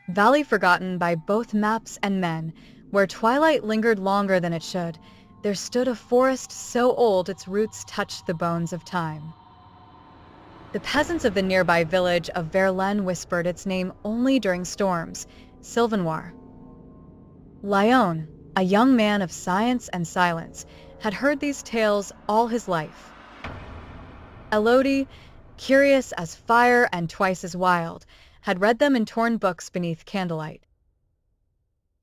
Valley forgotten by both maps and men, where twilight lingered longer than it should, there stood a forest so old its roots touched the bones of time. The peasants of the nearby village of Verlaine whispered its name only during storms, Sylvanoir. Lyon, a young man of science and silence, had heard these tales all his life. Elodie, curious as fire and twice as wild, had read them in torn books beneath candlelight.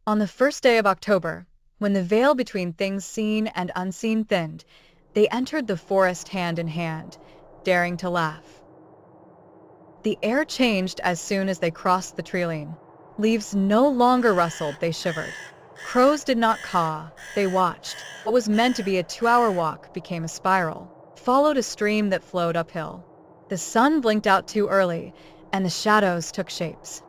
On the first day of October, when the veil between things seen and unseen thinned, they entered the forest hand in hand, daring to laugh. The air changed as soon as they crossed the treeline. Leaves no longer rustled, they shivered. Crows did not caw, they watched. What was meant to be a 2-hour walk became a spiral, followed a stream that flowed uphill. The sun blinked out too early, and the shadows took shapes.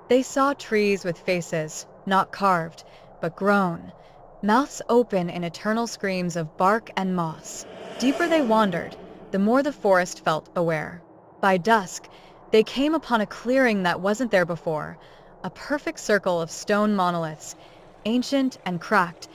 They saw trees with faces, not carved, but grown, mouths open in eternal screams of bark and moss. Deeper they wandered, the more the forest felt aware. By dusk, they came upon a clearing that wasn't there before, a perfect circle of stone monoliths, ancient and cracked,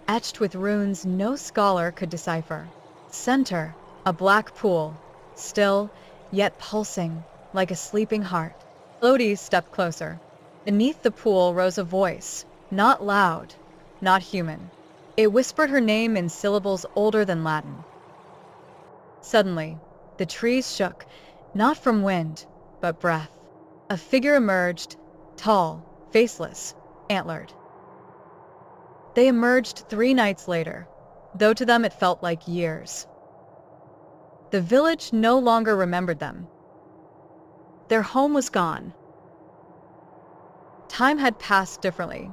etched with runes no scholar could decipher. Center, a black pool, still, yet pulsing, like a sleeping heart. Elodie stepped closer. Beneath the pool rose a voice, not loud, not human. It whispered her name in syllables older than Latin. Suddenly, the trees shook, not from wind, but breath. A figure emerged, tall, faceless, antlered. They emerged 3 nights later, though to them it felt like years. The village no longer remembered them. Their home was gone. Time had passed differently.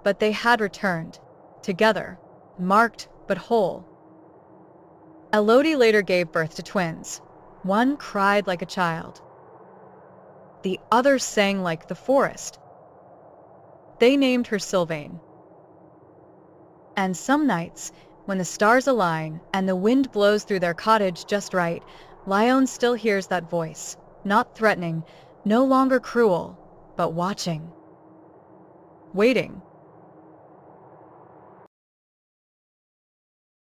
But they had returned, together, marked but whole. Elodie later gave birth to twins. One cried like a child. The other sang like the forest. They named her Sylvain. And some nights, when the stars align and the wind blows through their cottage just right, Lyon still hears that voice, not threatening, no longer cruel, but watching. Waiting.